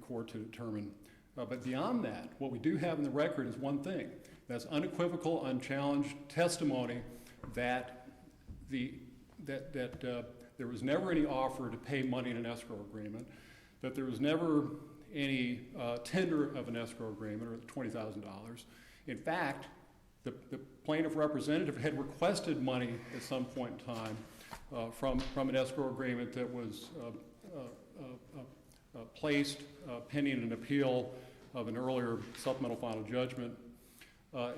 court to determine. But beyond that, what we do have in the record is one thing. That's unequivocal, unchallenged testimony that there was never any offer to pay money in an escrow agreement, that there was never any tender of an escrow agreement or $20,000. In fact, the plaintiff representative had requested money at some point in time from an escrow agreement that was placed pending an appeal of an earlier supplemental final judgment,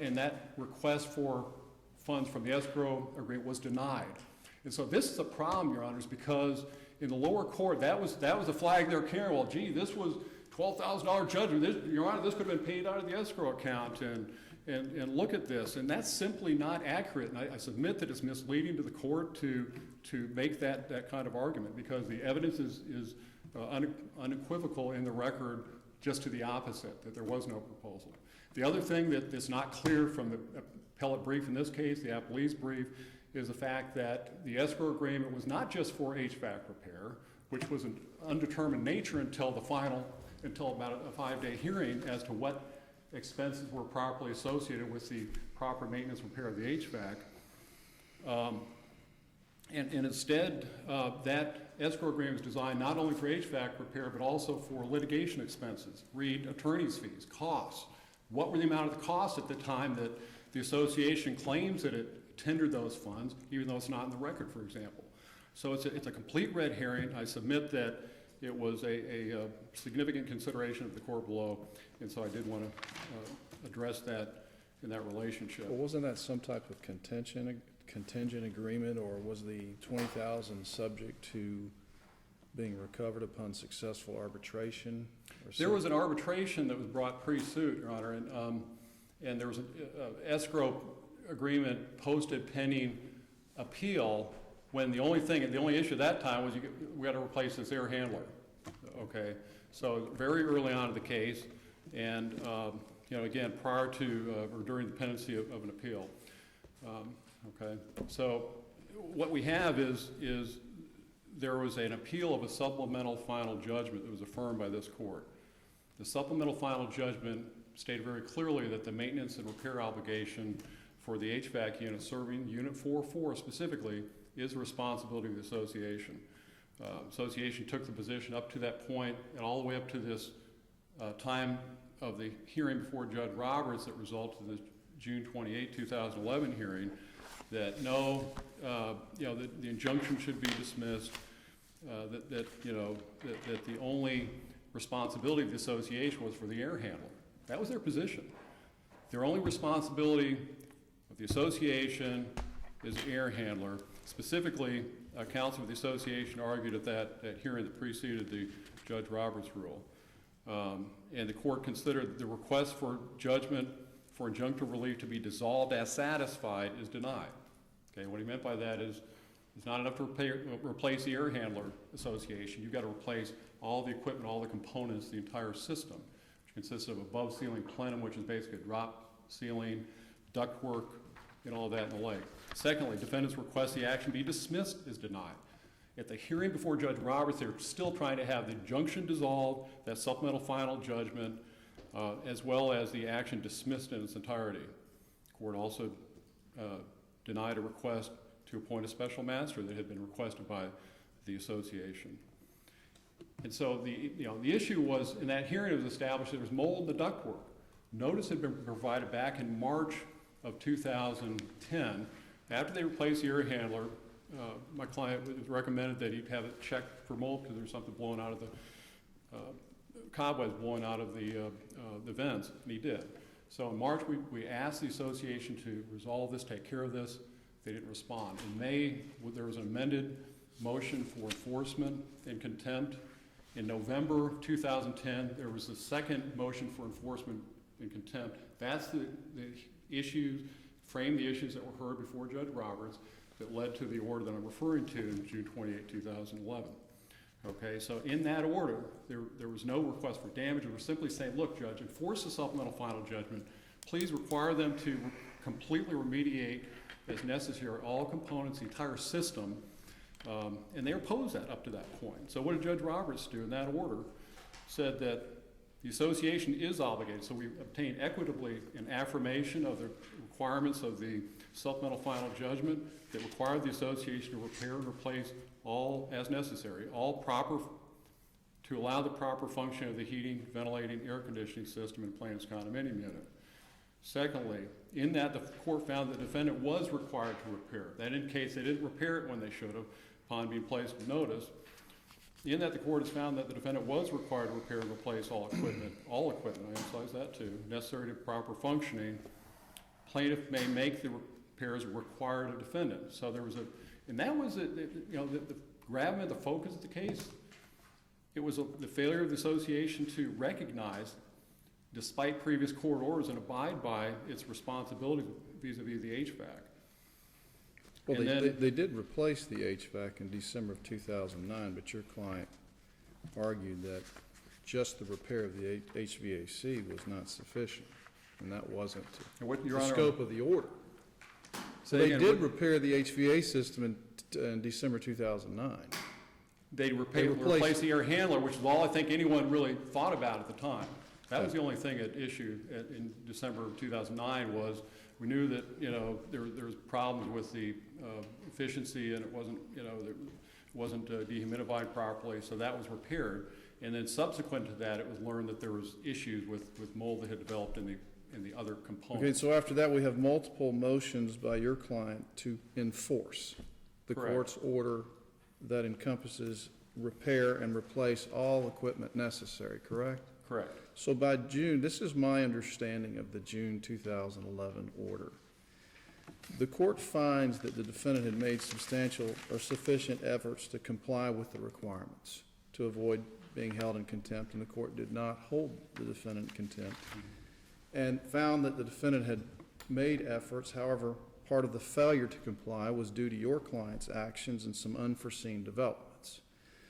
and that request for funds from the escrow agreement was denied. And so this is a problem, Your Honors, because in the lower court, that was a flag they're carrying. Well, gee, this was $12,000 judgment. Your Honor, this could have been paid out of the escrow account, and look at this. And that's simply not accurate. And I submit that it's misleading to the court to make that kind of argument, because the evidence is unequivocal in the record, just to the opposite, that there was no proposal. The other thing that's not clear from the appellate brief in this case, the appellee's brief, is the fact that the escrow agreement was not just for HVAC repair, which was an undetermined nature until about a 5-day hearing as to what expenses were properly associated with the proper maintenance and repair of the HVAC. And instead, that escrow agreement was designed not only for HVAC repair, but also for litigation expenses, read attorney's fees, costs. What were the amount of the costs at the time that the association claims that it tendered those funds, even though it's not in the record, for example? So it's a complete red herring. I submit that it was a significant consideration of the court below, and so I did want to address that in that relationship. Well, wasn't that some type of contingent agreement, or was the $20,000 subject to being recovered upon successful arbitration? There was an arbitration that was brought pre-suit, Your Honor, and there was an escrow agreement posted pending appeal, when the only issue at that time was we had to replace this air handler. Okay, so very early on in the case, and again, prior to or during the pendency of an appeal. Okay, so what we have is there was an appeal of a supplemental final judgment that was affirmed by this court. The supplemental final judgment stated very clearly that the maintenance and repair obligation for the HVAC unit serving Unit 404 specifically is the responsibility of the association. Association took the position up to that point and all the way up to this time of the hearing before Judge Roberts that resulted in the June 28, 2011 hearing, that no, that the injunction should be dismissed, that the only responsibility of the association was for the air handler. That was their position. Their only responsibility of the association is the air handler. Specifically, counsel of the association argued at that hearing that preceded the Judge Roberts rule. And the court considered the request for judgment for injunctive relief to be dissolved as satisfied is denied. Okay, what he meant by that is it's not enough to replace the air handler association. You've got to replace all the equipment, all the components, the entire system, which consists of above ceiling plenum, which is basically a drop ceiling, ductwork, and all that and the like. Secondly, defendants request the action be dismissed is denied. At the hearing before Judge Roberts, they're still trying to have the injunction dissolved, that supplemental final judgment, as well as the action dismissed in its entirety. The court also denied a request to appoint a special master that had been requested by the association. And so the issue was, in that hearing it was established there was mold in the ductwork. Notice had been provided back in March of 2010. After they replaced the air handler, my client recommended that he have it checked for mold because there was something blowing out of the cobwebs blowing out of the vents, and he did. So in March, we asked the association to resolve this, take care of this. They didn't respond. In May, there was an amended motion for enforcement and contempt. In November 2010, there was a second motion for enforcement and contempt. That's the issues, framed the issues that were heard before Judge Roberts that led to the order that I'm referring to in June 28, 2011. Okay, so in that order, there was no request for damage. We were simply saying, look, Judge, enforce the supplemental final judgment. Please require them to completely remediate as necessary all components, the entire system, and they opposed that up to that point. So what did Judge Roberts do in that order? Said that The association is obligated, so we obtain equitably an affirmation of the requirements of the supplemental final judgment that required the association to repair and replace all as necessary, all proper, to allow the proper function of the heating, ventilating, air conditioning system in plaintiff's condominium unit. Secondly, in that the court found the defendant was required to repair. That indicates they didn't repair it when they should have upon being placed with notice. In that the court has found that the defendant was required to repair and replace all equipment, I emphasize that too, necessary to proper functioning. Plaintiff may make the repairs required of defendant. So there was and that was the gravamen, the focus of the case. It was the failure of the association to recognize, despite previous court orders, and abide by its responsibility vis-a-vis the HVAC. Well, And they did replace the HVAC in December of 2009, but your client argued that just the repair of the HVAC was not sufficient, and that wasn't the scope of the order. So they did repair the HVAC system in December 2009. They replaced the air handler, which is all I think anyone really thought about at the time. That was the only thing at issue in December of 2009 was we knew that, there was problems with the efficiency, and it wasn't dehumidified properly, so that was repaired. And then subsequent to that, it was learned that there was issues with mold that had developed in the other components. Okay, so after that, we have multiple motions by your client to enforce the Correct. court's order that encompasses repair and replace all equipment necessary, correct? Correct. So by June, this is my understanding of the June 2011 order. The court finds that the defendant had made substantial or sufficient efforts to comply with the requirements to avoid being held in contempt, and the court did not hold the defendant in contempt, and found that the defendant had made efforts. However, part of the failure to comply was due to your client's actions and some unforeseen developments.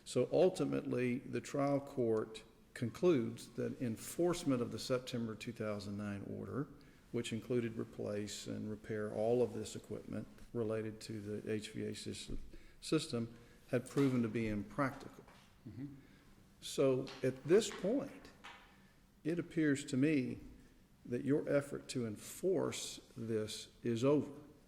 So ultimately, the trial court concludes that enforcement of the September 2009 order, which included replace and repair all of this equipment related to the HVAC system, had proven to be impractical. Mm-hmm. So at this point, it appears to me that your effort to enforce this is over.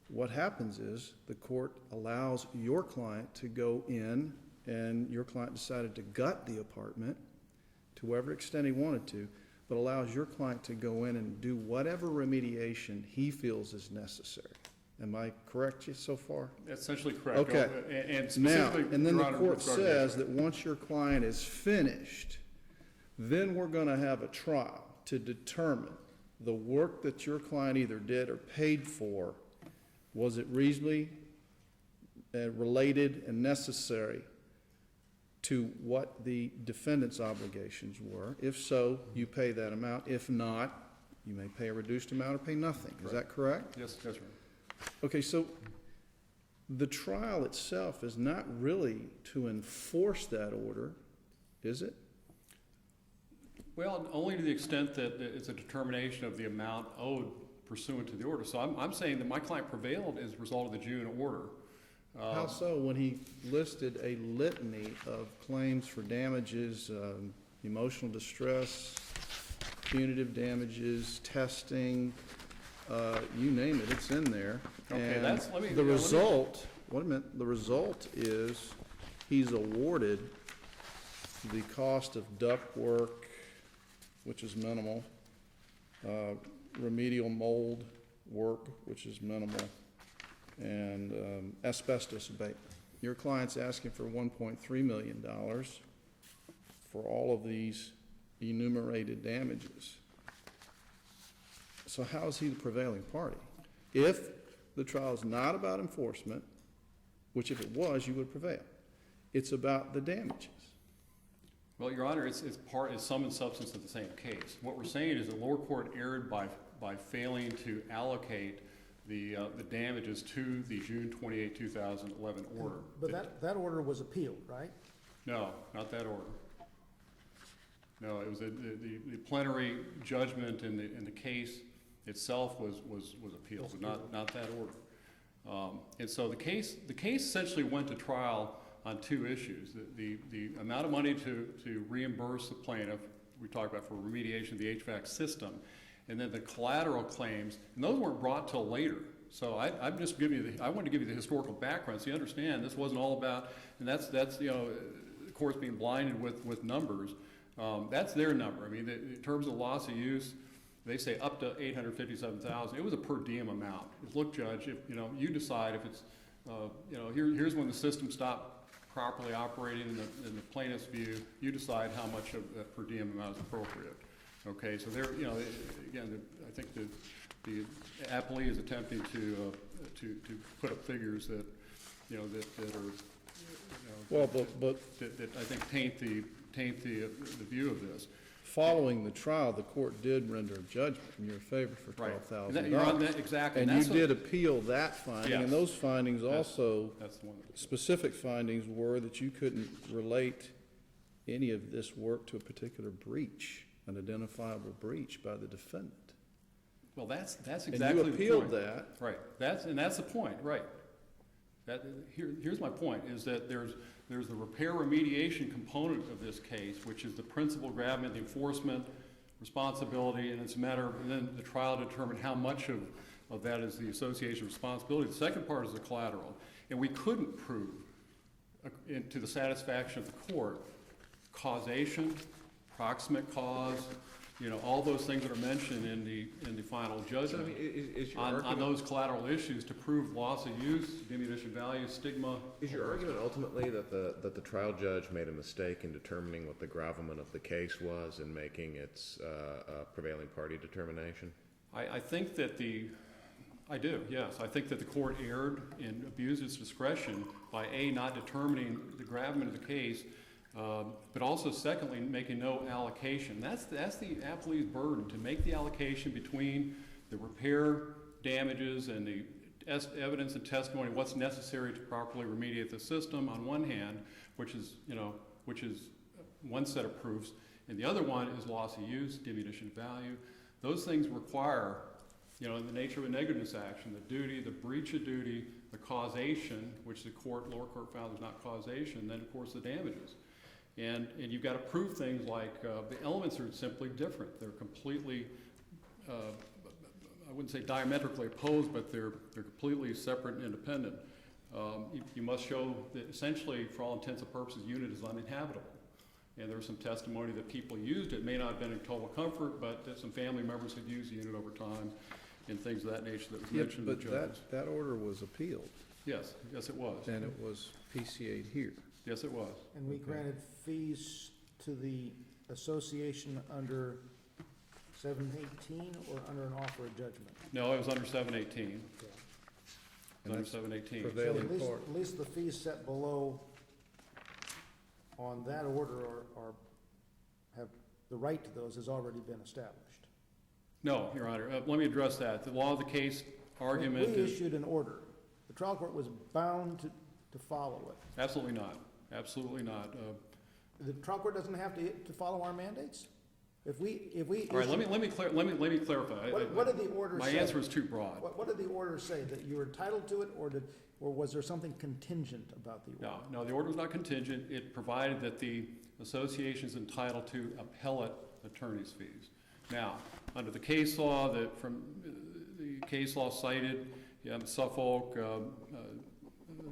What happens is the court allows your client to go in, and your client decided to gut the apartment to whatever extent he wanted to, but allows your client to go in and do whatever remediation he feels is necessary. Am I correct so far? That's essentially correct. Okay. And Now, specifically, and then Your the Honor, court with regard to says that- that once your client is finished, then we're going to have a trial to determine the work that your client either did or paid for, was it reasonably related and necessary to what the defendant's obligations were. If so, you pay that amount. If not, you may pay a reduced amount or pay nothing. Is that correct? Yes, that's right. Okay, so the trial itself is not really to enforce that order, is it? Well, only to the extent that it's a determination of the amount owed pursuant to the order. So I'm saying that my client prevailed as a result of the June order. How so, when he listed a litany of claims for damages, emotional distress, punitive damages, testing, you name it, it's in there. Okay, And that's, let me. the result, wait a minute, the result is he's awarded the cost of duct work, which is minimal, remedial mold work, which is minimal, and asbestos abatement. Your client's asking for $1.3 million for all of these enumerated damages. So how is he the prevailing party? If the trial is not about enforcement, which if it was, you would prevail, it's about the damages. Well, Your Honor, it's sum and substance of the same case. What we're saying is the lower court erred by failing to allocate the damages to the June 28, 2011 order. But that order was appealed, right? No, not that order. No, it was the plenary judgment in the case itself was appealed, but not that order. And so the case essentially went to trial on two issues: the amount of money to reimburse the plaintiff we talked about for remediation of the HVAC system. And then the collateral claims, and those weren't brought till later. So I'm just giving you I wanted to give you the historical background so you understand this wasn't all about, and that's you know, of course, being blinded with numbers. That's their number. I mean, in terms of loss of use, they say up to $857,000. It was a per diem amount. Look, Judge, if you know, you decide if it's, you know, here's when the system stopped properly operating in the plaintiff's view. You decide how much of that per diem amount is appropriate. Okay, so there, you know, again, I think the appellee is attempting to put up figures that, you know, that are, you know, Well, but that I think taint the view of this. following the trial, the court did render a judgment in your favor for Right. $12,000. You're on that, exactly. And that's you what- did appeal that finding, Yes. and those findings also, That's the one. specific findings were that you couldn't relate any of this work to a particular breach, an identifiable breach by the defendant. Well, that's And exactly you the point. appealed that. Right, that's the point, right. Here's my point, is that there's the repair remediation component of this case, which is the principal gravamen, the enforcement responsibility, and it's a matter of, and then the trial determined how much of that is the association responsibility. The second part is the collateral, and we couldn't prove to the satisfaction of the court causation, proximate cause, you know, all those things that are mentioned in the final So, I judgment. mean, is your On argument, those collateral issues to prove loss of use, diminution of value, stigma. is your argument ultimately that the trial judge made a mistake in determining what the gravamen of the case was and making its prevailing party determination? I think that I do, yes. I think that the court erred and abused its discretion by not determining the gravamen of the case, but also secondly, making no allocation. That's the appellee's burden, to make the allocation between the repair damages and the evidence and testimony, what's necessary to properly remediate the system on one hand, which is one set of proofs, and the other one is loss of use, diminution of value. Those things require, you know, in the nature of a negligence action, the duty, the breach of duty, the causation, which the lower court found was not causation, and then of course the damages. And you've got to prove things like the elements are simply different. They're completely, I wouldn't say diametrically opposed, but they're completely separate and independent. You must show that essentially, for all intents and purposes, the unit is uninhabitable. And there was some testimony that people used it. May not have been in total comfort, but that some family members had used the unit over time and things of that nature that was Yeah, mentioned in but the judges. that order was appealed, Yes, it was. and it was PCA'd here. Yes, it was. And we granted fees to the association under 718 or under an offer of judgment? No, it was under 718. It was And under that's 718. So prevailing part. at least the fees set below on that order are have, the right to those has already been established. No, Your Honor, let me address that. The law of the case argument We is issued an order. The trial court was bound to follow it. absolutely not, absolutely not. The trial court doesn't have to follow our mandates? If we All right, issue- let me clarify. What did the order My say? answer is too broad. What did the order say? That you were entitled to it, or was there something contingent about the order? No, the order was not contingent. It provided that the association is entitled to appellate attorney's fees. Now, under the case law the case law cited, Suffolk,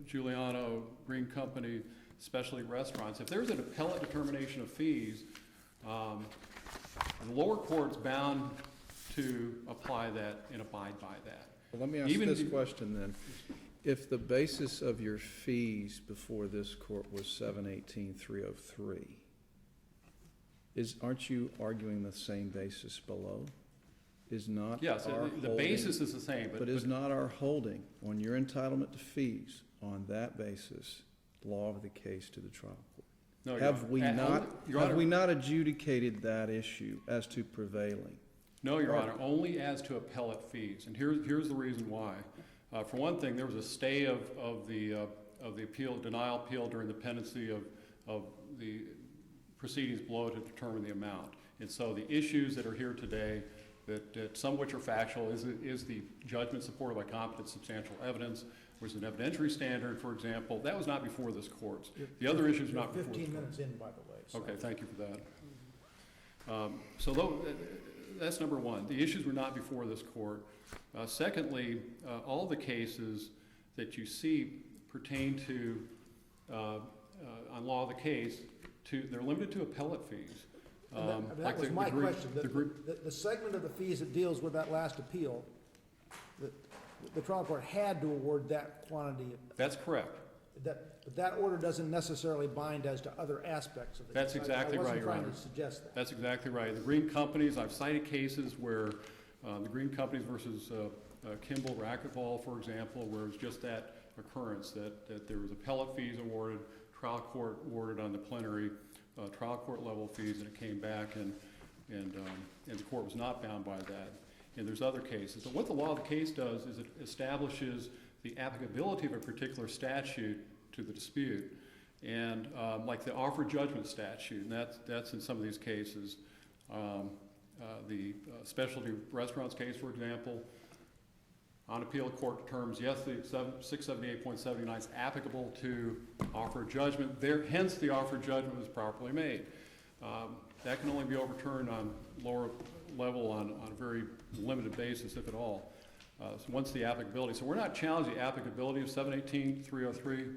Giuliano, Green Company, Specialty Restaurants, if there's an appellate determination of fees, the lower court's bound to apply that and abide by that. Well, let me ask Even this the- question then. If the basis of your fees before this court was 718,303, aren't you arguing the same basis below? Is not Yes, our the holding- basis is the same, But is not our holding on your entitlement to fees on that basis law of the case to the trial court? no, Have we Your not, Honor, have we not adjudicated that issue as to prevailing? No, Your Honor, only as to appellate fees, and here's the reason why. For one thing, there was a stay of the appeal, denial appeal during the pendency of the proceedings below to determine the amount. And so the issues that are here today, that some of which are factual, is the judgment supported by competent substantial evidence, which is an evidentiary standard, for example. That was not before this court. The other issues are not before this court. 15 minutes in, by the way. so- Okay, thank you for that. That's number one. The issues were not before this court. Secondly, all the cases that you see pertain to, on law of the case, they're limited to appellate fees. That was my question. The segment of the fees that deals with that last appeal, the trial court had to award that quantity. That's correct. But that order doesn't necessarily bind as to other aspects of it. That's exactly right, Your I Honor. wasn't trying to suggest that. That's exactly right. The green companies, I've cited cases where the green companies versus Kimball Racquetball, for example, where it was just that occurrence, that there was appellate fees awarded, trial court awarded on the plenary trial court level fees, and it came back and the court was not bound by that. And there's other cases. So what the law of the case does is it establishes the applicability of a particular statute to the dispute. And like the offer judgment statute, and that's in some of these cases. The specialty restaurants case, for example, on appeal, the court determines, yes, the 678.79 is applicable to offer judgment. Hence, the offer judgment was properly made. That can only be overturned on lower level on a very limited basis, if at all. So once the applicability, so we're not challenging the applicability of 718.303,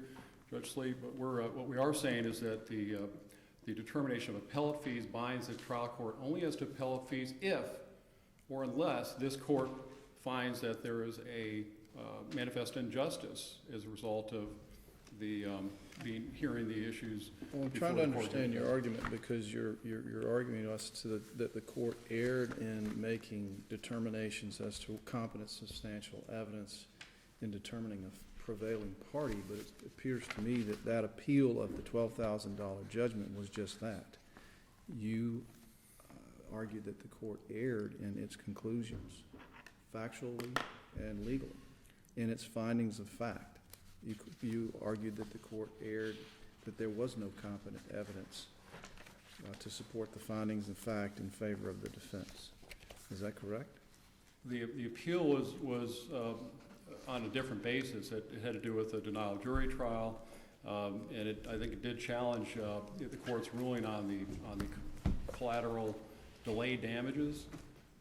Judge Sleep, but what we are saying is that the determination of appellate fees binds the trial court only as to appellate fees if or unless this court finds that there is a manifest injustice as a result of the hearing the issues. Well, I'm before trying to the court. understand your argument, because you're arguing to us that the court erred in making determinations as to competent substantial evidence in determining a prevailing party, but it appears to me that appeal of the $12,000 judgment was just that. You argued that the court erred in its conclusions, factually and legally, in its findings of fact. You argued that the court erred, that there was no competent evidence to support the findings of fact in favor of the defense. Is that correct? The appeal was on a different basis. It had to do with a denial of jury trial, and I think it did challenge the court's ruling on the collateral delay damages.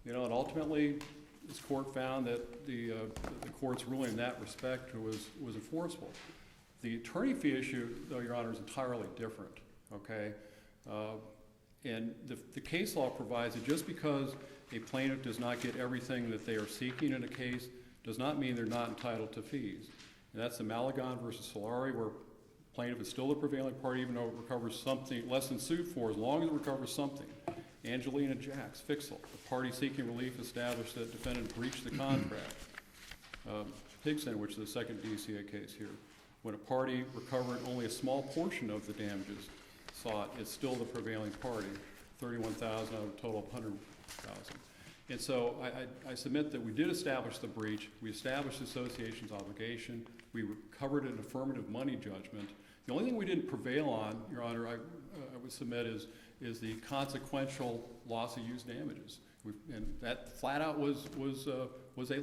And ultimately, this court found that the court's ruling in that respect was enforceable. The attorney fee issue, though, Your Honor, is entirely different, okay? And the case law provides that just because a plaintiff does not get everything that they are seeking in a case does not mean they're not entitled to fees. And that's the Malagon versus Solari, where plaintiff is still the prevailing party even though it recovers something less than sued for, as long as it recovers something. Angelina Jacks, Fixel, the party seeking relief established that defendant breached the contract. Pigson, which is the second DCA case here, when a party recovered only a small portion of the damages sought, it's still the prevailing party, $31,000 out of a total of $100,000. And so I submit that we did establish the breach. We established the association's obligation. We recovered an affirmative money judgment. The only thing we didn't prevail on, Your Honor, I would submit is the consequential loss of use damages. And that flat out was a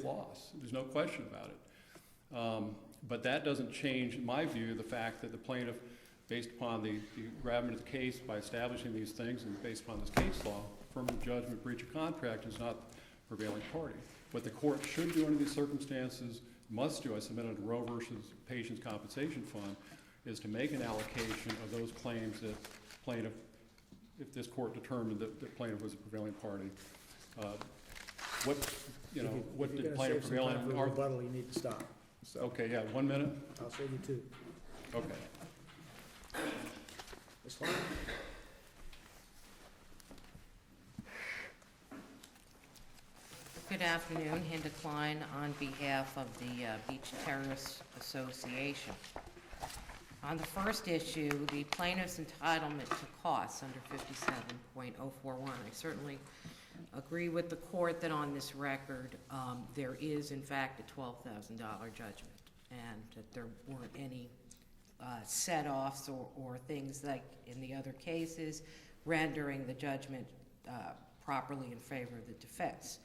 loss. There's no question about it. But that doesn't change, in my view, the fact that the plaintiff, based upon the gravamen of the case, by establishing these things and based upon this case law, affirmative judgment, breach of contract is not the prevailing party. What the court should do under these circumstances, must do, I submit under Roe versus Patients Compensation Fund, is to make an allocation of those claims that plaintiff, if this court determined that the plaintiff was a prevailing party. What did plaintiff prevail on? If you're going to save some time for rebuttal, you need to stop. So Okay, yeah, 1 minute? I'll save you 2. Okay. Ms. Klein? Good afternoon, Hinda Klein on behalf of the Beach Terrace Association. On the first issue, the plaintiff's entitlement to costs under 57.041. I certainly agree with the court that on this record, there is in fact a $12,000 judgment, and that there weren't any set-offs or things like in the other cases rendering the judgment properly in favor of the defense.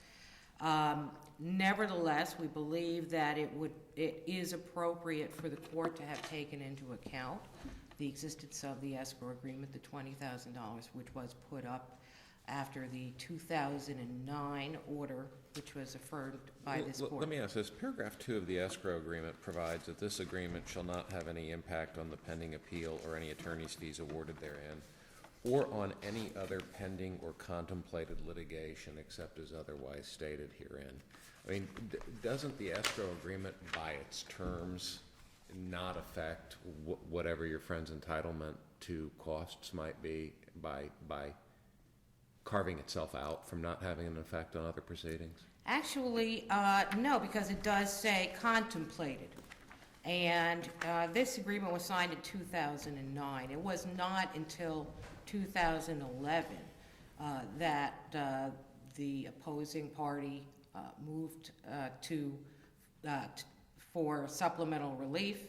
Nevertheless, we believe that it is appropriate for the court to have taken into account the existence of the escrow agreement, the $20,000, which was put up after the 2009 order, which was affirmed by this court. Let me ask this. Paragraph 2 of the escrow agreement provides that this agreement shall not have any impact on the pending appeal or any attorney's fees awarded therein, or on any other pending or contemplated litigation except as otherwise stated herein. I mean, doesn't the escrow agreement by its terms not affect whatever your friend's entitlement to costs might be by carving itself out from not having an effect on other proceedings? Actually, no, because it does say contemplated. And this agreement was signed in 2009. It was not until 2011 that the opposing party moved for supplemental relief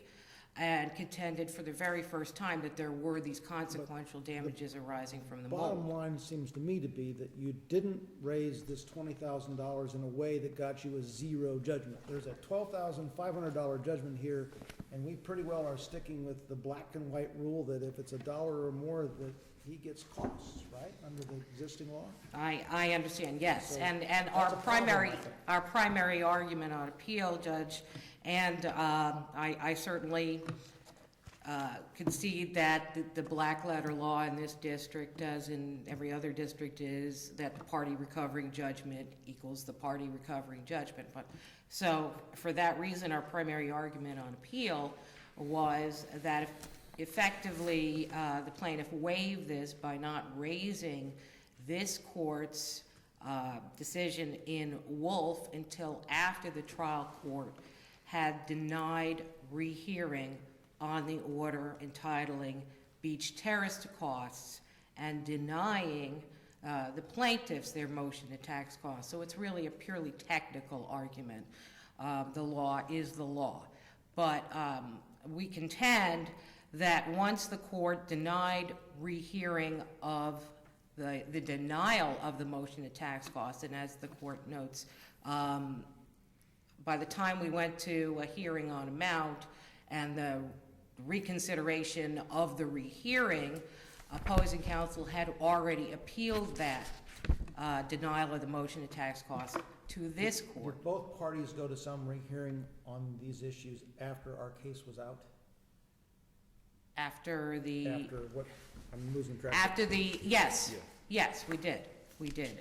and contended for the very first time that there were these consequential damages arising from the mold. Bottom line seems to me to be that you didn't raise this $20,000 in a way that got you a zero judgment. There's a $12,500 judgment here, and we pretty well are sticking with the black and white rule that if it's $1 or more, that he gets costs, right, under the existing law? I understand, yes, So and that's our a problem, I think. primary argument on appeal, Judge, and I certainly concede that the black letter law in this district, as in every other district, is that the party recovering judgment equals the party recovering judgment. But so for that reason, our primary argument on appeal was that if effectively the plaintiff waived this by not raising this court's decision in Wolf until after the trial court had denied rehearing on the order entitling Beach Terrace to costs and denying the plaintiffs their motion to tax costs. So it's really a purely technical argument. The law is the law. But we contend that once the court denied rehearing of the denial of the motion to tax costs, and as the court notes, by the time we went to a hearing on amount and the reconsideration of the rehearing, opposing counsel had already appealed that denial of the motion to tax costs to this court. Did both parties go to some rehearing on these issues after our case was out? After the... After what, I'm losing track. After the, yes, yes, we did,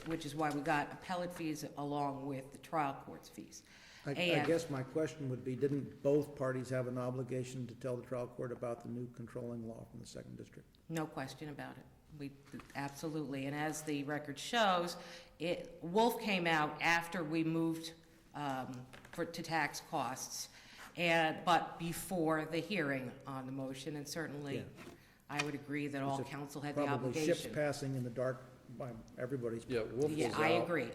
which is why we got appellate fees along with the trial court's fees. I And- guess my question would be, didn't both parties have an obligation to tell the trial court about the new controlling law from the second district? No question about it. We, absolutely, and as the record shows, Wolf came out after we moved to tax costs, but before the hearing on the motion, and certainly Yeah. I would agree that all It's counsel had the Probably ships obligation. passing in the dark by everybody's. Yeah, Wolf was Yeah, out.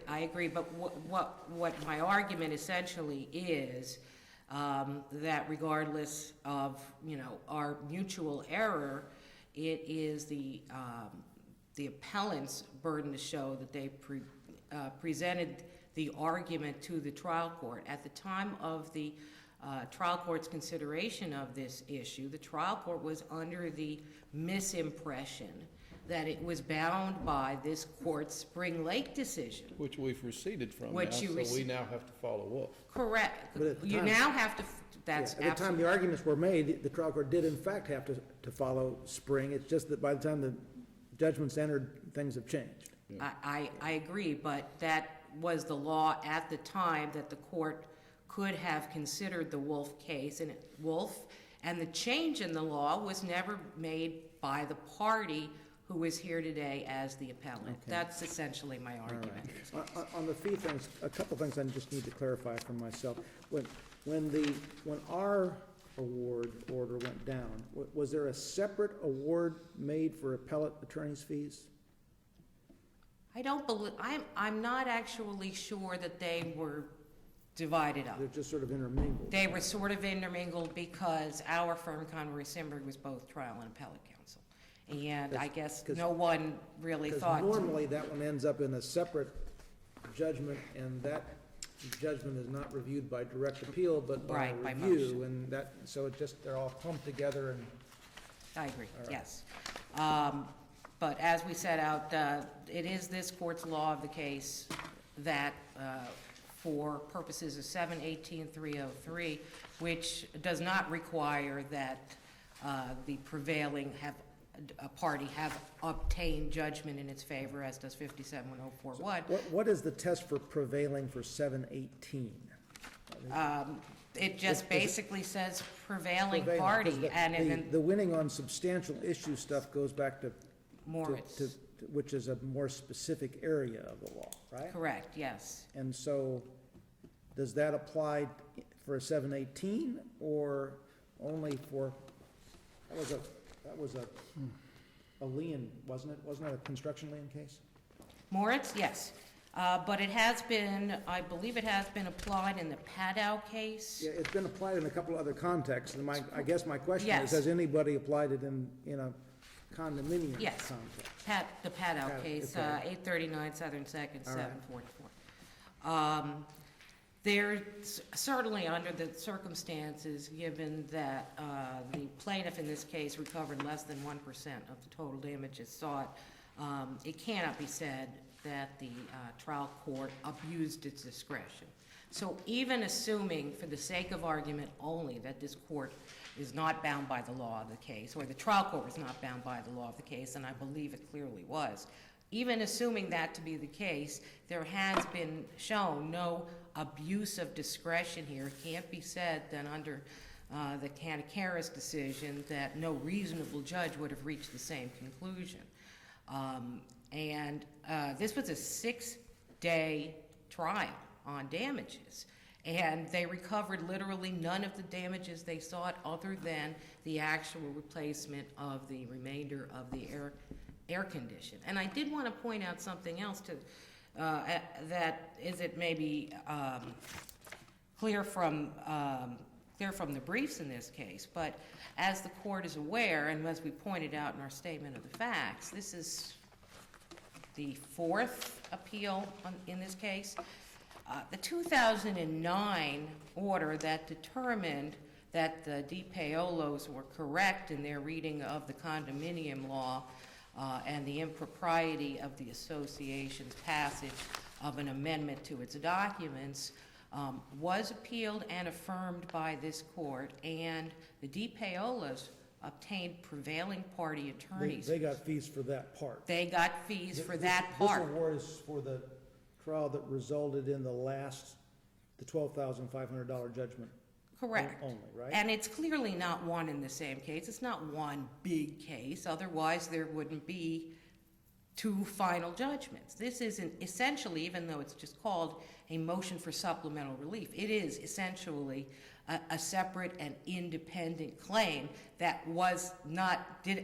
I agree, but what my argument essentially is, that regardless of, our mutual error, it is the appellant's burden to show that they presented the argument to the trial court. At the time of the trial court's consideration of this issue, the trial court was under the misimpression that it was bound by this court's Spring Lake decision. Which we've receded from now, Which so you we now have to follow Wolf. Correct. But at the You time- now have to, that's At the time absolutely, the arguments were made, the trial court did in fact have to follow Spring. It's just that by the time the judgment's entered, things have changed. I agree, but that was the law at the time that the court could have considered the Wolf case, and the change in the law was never made by the party who is here today as the appellant. Okay. That's essentially my argument. On the fee things, a couple things I just need to clarify for myself. When our award order went down, was there a separate award made for appellate attorney's fees? I don't believe, I'm not actually sure that they were divided up. They're just sort of intermingled. They were sort of intermingled because our firm, Conway Simberg, was both trial and appellate counsel. And I guess 'Cause- no one really Because thought. normally that one ends up in a separate judgment, and that judgment is not reviewed by direct appeal, but by Right, by review. motion. And that, so it just, they're all clumped together and. I agree, All right. yes. But as we set out, it is this court's law of the case that for purposes of 718-303, which does not require that the prevailing party have obtained judgment in its favor, as does 57104.1. What is the test for prevailing for 718? It just basically says prevailing Prevailing, 'cause party, and then the winning on substantial issue stuff goes back to, Moritz. which is a more specific area of the law, right? Correct, yes. And so, does that apply for a 718 or only for, that was a lien, wasn't it? Wasn't that a construction lien case? Moritz, yes. But it has been, I believe it has been applied in the Padow case. Yeah, it's been applied in a couple of other contexts, and I guess my question is, Yes. has anybody applied it in a condominium Yes. context? The Padow Padow, case, okay. 839 Southern Second, All right. 744. There's certainly under the circumstances, given that the plaintiff in this case recovered less than 1% of the total damages sought, it cannot be said that the trial court abused its discretion. So even assuming, for the sake of argument only, that this court is not bound by the law of the case, or the trial court was not bound by the law of the case, and I believe it clearly was, even assuming that to be the case, there has been shown no abuse of discretion here. It can't be said that under the Canacaris decision that no reasonable judge would have reached the same conclusion. This was a 6-day trial on damages, and they recovered literally none of the damages they sought other than the actual replacement of the remainder of the air condition. And I did want to point out something else that is it maybe clear from the briefs in this case, but as the court is aware, and as we pointed out in our statement of the facts, this is the fourth appeal in this case. The 2009 order that determined that the DiPaolos were correct in their reading of the condominium law and the impropriety of the association's passage of an amendment to its documents was appealed and affirmed by this court, and the DiPaolos obtained prevailing party attorneys. They got fees for that part. They got fees for that part. This award is for the trial that resulted in the $12,500 judgment. Correct. Only, right? And it's clearly not one in the same case. It's not one big case. Otherwise, there wouldn't be two final judgments. This isn't essentially, even though it's just called a motion for supplemental relief, it is essentially a separate and independent claim that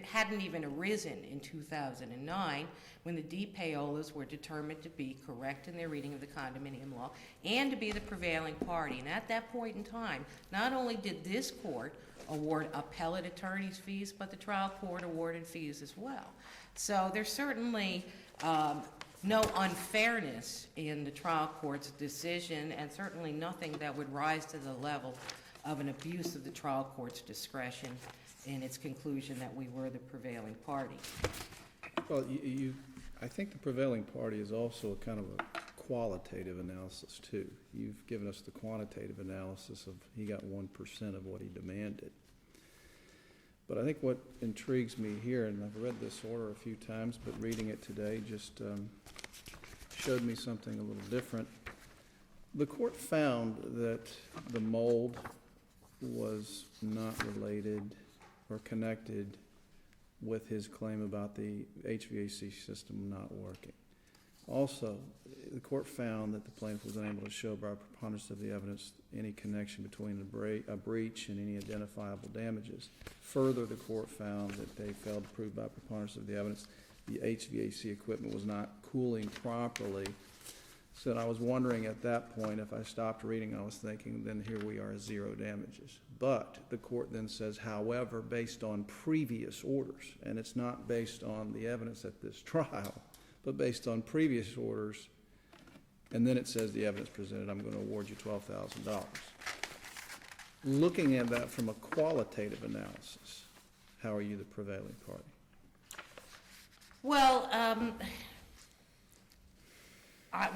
hadn't even arisen in 2009 when the DiPaolos were determined to be correct in their reading of the condominium law and to be the prevailing party. And at that point in time, not only did this court award appellate attorneys fees, but the trial court awarded fees as well. So there's certainly no unfairness in the trial court's decision, and certainly nothing that would rise to the level of an abuse of the trial court's discretion in its conclusion that we were the prevailing party. Well, I think the prevailing party is also a kind of a qualitative analysis too. You've given us the quantitative analysis of he got 1% of what he demanded. But I think what intrigues me here, and I've read this order a few times, but reading it today just showed me something a little different. The court found that the mold was not related or connected with his claim about the HVAC system not working. Also, the court found that the plaintiff was unable to show by preponderance of the evidence any connection between a breach and any identifiable damages. Further, the court found that they failed to prove by preponderance of the evidence the HVAC equipment was not cooling properly. So I was wondering at that point, if I stopped reading, I was thinking, then here we are, 0 damages. But the court then says, however, based on previous orders, and it's not based on the evidence at this trial, but based on previous orders, and then it says the evidence presented, I'm going to award you $12,000. Looking at that from a qualitative analysis, how are you the prevailing party? Well,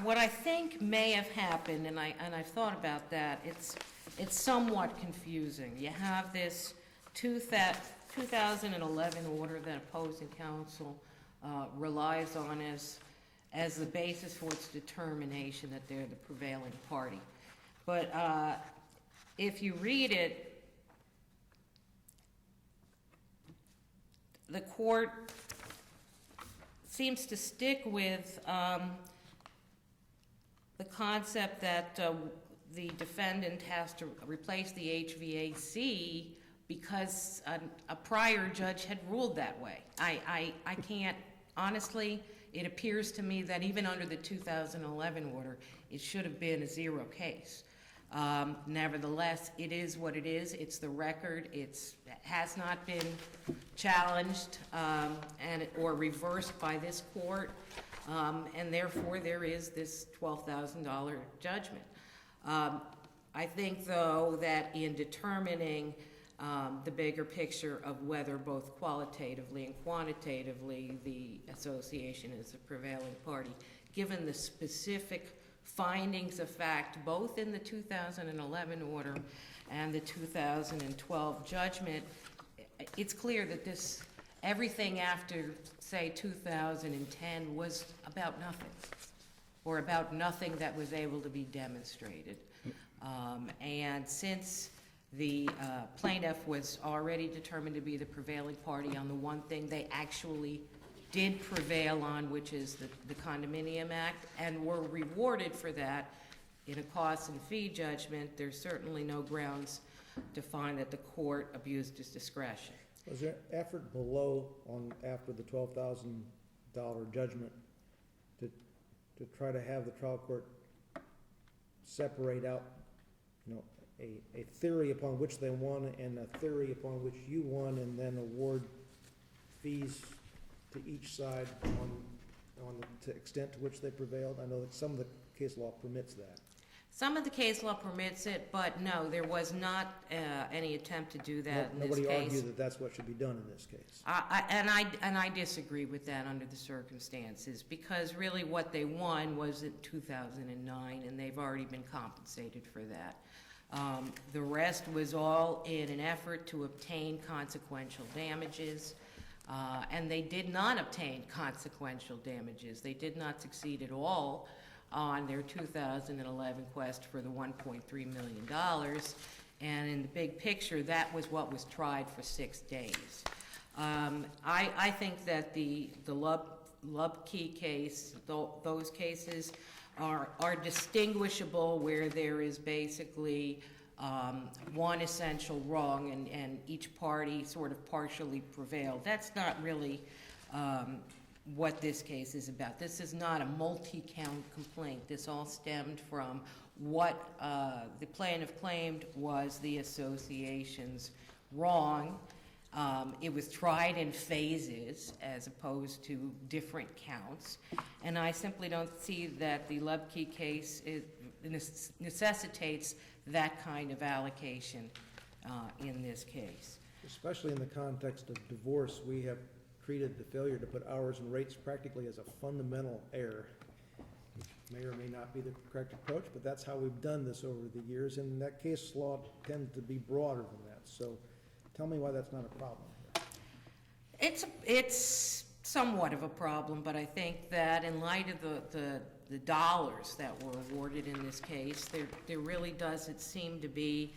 what I think may have happened, and I've thought about that, it's somewhat confusing. You have this 2011 order that opposing counsel relies on as the basis for its determination that they're the prevailing party. But if you read it, the court seems to stick with the concept that the defendant has to replace the HVAC because a prior judge had ruled that way. I can't, honestly, it appears to me that even under the 2011 order, it should have been a zero case. Nevertheless, it is what it is. It's the record. It has not been challenged or reversed by this court, and therefore there is this $12,000 judgment. I think, though, that in determining the bigger picture of whether both qualitatively and quantitatively the association is the prevailing party, given the specific findings of fact, both in the 2011 order and the 2012 judgment, it's clear that everything after, say, 2010 was about nothing, or about nothing that was able to be demonstrated. And since the plaintiff was already determined to be the prevailing party on the one thing they actually did prevail on, which is the Condominium Act, and were rewarded for that in a cost and fee judgment, there's certainly no grounds to find that the court abused its discretion. Was there effort below after the $12,000 judgment to try to have the trial court separate out, a theory upon which they won and a theory upon which you won, and then award fees to each side on the extent to which they prevailed? I know that some of the case law permits that. Some of the case law permits it, but no, there was not any attempt to do that in this case. Nobody argued that that's what should be done in this case. I disagree with that under the circumstances, because really what they won was in 2009, and they've already been compensated for that. The rest was all in an effort to obtain consequential damages, and they did not obtain consequential damages. They did not succeed at all on their 2011 quest for the $1.3 million, and in the big picture, that was what was tried for 6 days. I think that the Lubke case, those cases are distinguishable, where there is basically one essential wrong and each party sort of partially prevailed. That's not really what this case is about. This is not a multi-count complaint. This all stemmed from what the plaintiff claimed was the association's wrong. It was tried in phases as opposed to different counts, and I simply don't see that the Lubke case necessitates that kind of allocation in this case. Especially in the context of divorce, we have treated the failure to put hours and rates practically as a fundamental error. May or may not be the correct approach, but that's how we've done this over the years, and that case law tends to be broader than that. So tell me why that's not a problem here. It's somewhat of a problem, but I think that in light of the dollars that were awarded in this case, there really doesn't seem to be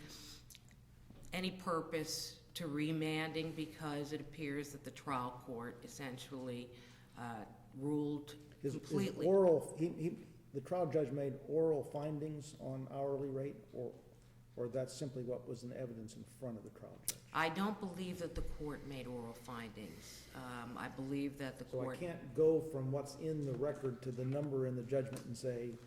any purpose to remanding, because it appears that the trial court essentially ruled completely. The trial judge made oral findings on hourly rate, or that's simply what was in evidence in front of the trial judge? I don't believe that the court made oral findings. I believe that the So court... I can't go from what's in the record to the number in the judgment and say,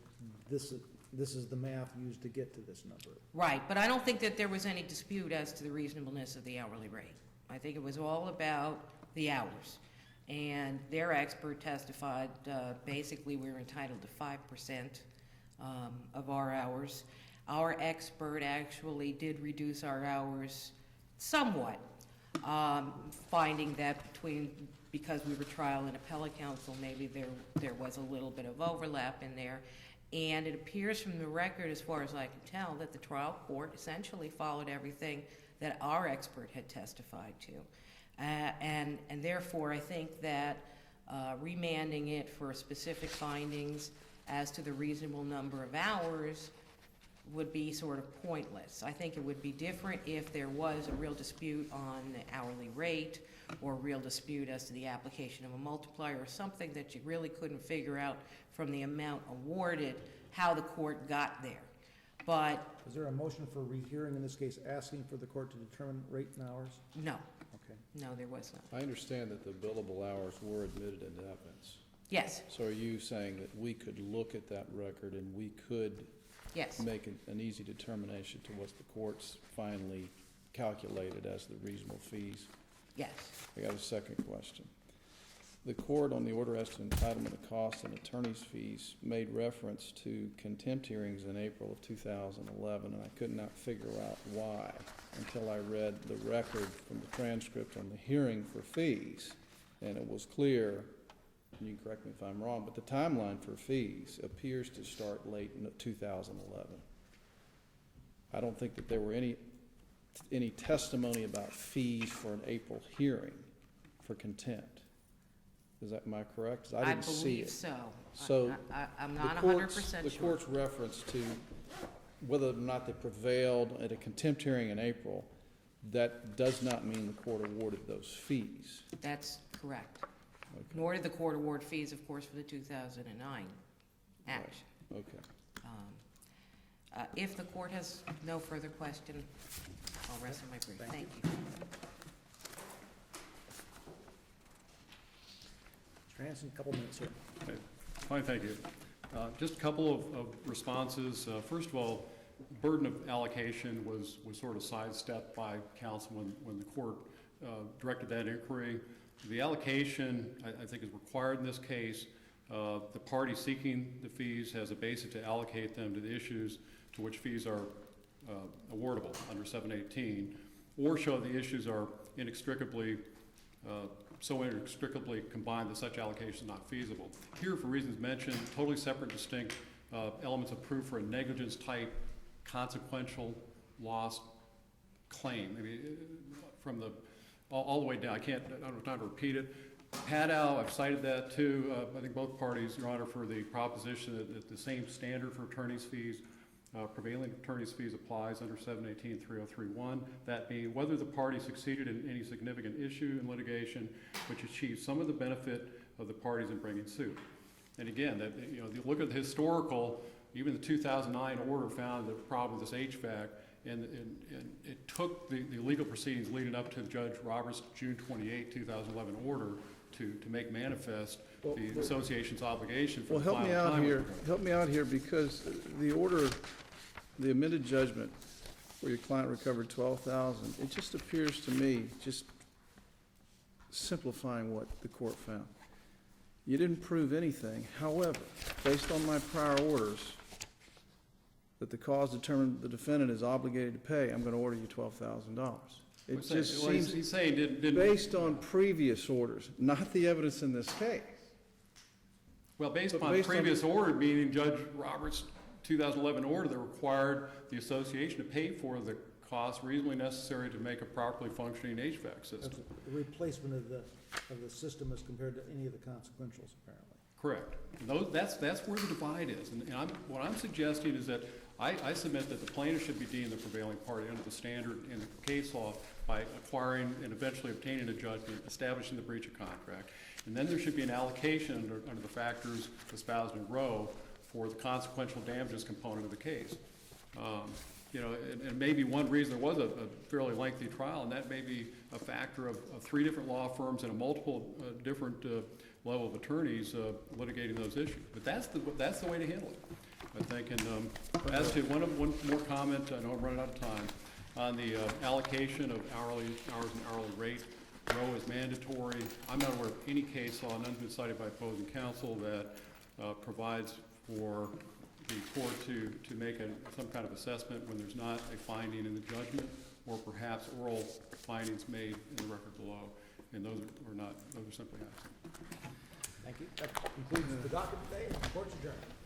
this is the math used to get to this number. Right, but I don't think that there was any dispute as to the reasonableness of the hourly rate. I think it was all about the hours. And their expert testified, basically we were entitled to 5% of our hours. Our expert actually did reduce our hours somewhat, finding that between because we were trial and appellate counsel, maybe there was a little bit of overlap in there. And it appears from the record, as far as I can tell, that the trial court essentially followed everything that our expert had testified to. And therefore, I think that remanding it for specific findings as to the reasonable number of hours would be sort of pointless. I think it would be different if there was a real dispute on the hourly rate, or a real dispute as to the application of a multiplier, or something that you really couldn't figure out from the amount awarded how the court got there. But Is there a motion for rehearing in this case, asking for the court to determine rate and hours? no, Okay. no, there was not. I understand that the billable hours were admitted into evidence. Yes, So are you saying that we could look at that record and we could yes, make an easy determination to what the courts finally calculated as the reasonable fees? yes. I got a second question. The court, on the order as to entitlement of costs and attorney's fees, made reference to contempt hearings in April of 2011, and I could not figure out why until I read the record from the transcript on the hearing for fees. And it was clear, and you can correct me if I'm wrong, but the timeline for fees appears to start late in 2011. I don't think that there were any testimony about fees for an April hearing for contempt. Am I correct? 'Cause I didn't see believe it. so. So I'm The not court's- 100% The sure. court's reference to whether or not they prevailed at a contempt hearing in April, that does not mean the court awarded those fees. That's correct. Okay. Nor did the court award fees, of course, for the 2009 action. Okay. If the court has no further question, I'll rest on my brief. Thank you. Mr. Hanson, a couple minutes here. Okay. Fine, thank you. Just a couple of responses. First of all, burden of allocation was sort of sidestepped by counsel when the court directed that inquiry. The allocation, I think, is required in this case. The party seeking the fees has a basis to allocate them to the issues to which fees are awardable under 718, or show the issues are inextricably so inextricably combined that such allocation is not feasible. Here, for reasons mentioned, totally separate, distinct elements of proof for a negligence-type consequential loss claim. I mean, from the all the way down. I don't have time to repeat it. Paddow, I've cited that too. I think both parties, Your Honor, for the proposition that the same standard for attorney's fees, prevailing attorney's fees applies under 718-3031. That being whether the party succeeded in any significant issue in litigation which achieved some of the benefit of the parties in bringing suit. And again, that, you look at the historical, even the 2009 order found the problem with this HVAC, and it took the legal proceedings leading up to Judge Roberts' June 28, 2011 order to make manifest the association's obligation for Well, the help me final out time here, limit. help me out here, because the order, the amended judgment where your client recovered $12,000, it just appears to me, just simplifying what the court found. You didn't prove anything. However, based on my prior orders, that the cause determined the defendant is obligated to pay, I'm gonna order you $12,000. It What's that? just Well, seems, he's saying didn't. based on previous orders, not the evidence in this case. Well, based But upon based on- previous order, meaning Judge Roberts' 2011 order that required the association to pay for the costs reasonably necessary to make a properly functioning HVAC system. That's the replacement of the system as compared to any of the consequentials, apparently. Correct. And that's where the divide is. And what I'm suggesting is that I submit that the plaintiff should be deemed the prevailing party under the standard in the case law by acquiring and eventually obtaining a judgment, establishing the breach of contract. And then there should be an allocation under the factors espoused in Roe for the consequential damages component of the case. And maybe one reason there was a fairly lengthy trial, and that may be a factor of 3 different law firms and a multiple different level of attorneys litigating those issues. But that's the way to handle it, I think. And as to one more comment, I know I'm running out of time, on the allocation of hours and hourly rate. Roe is mandatory. I'm not aware of any case law, none been cited by opposing counsel, that provides for the court to make some kind of assessment when there's not a finding in the judgment, or perhaps oral findings made in the record below. And those are not, those are simply absent. Thank you. That concludes the docket today, and the court's adjourned.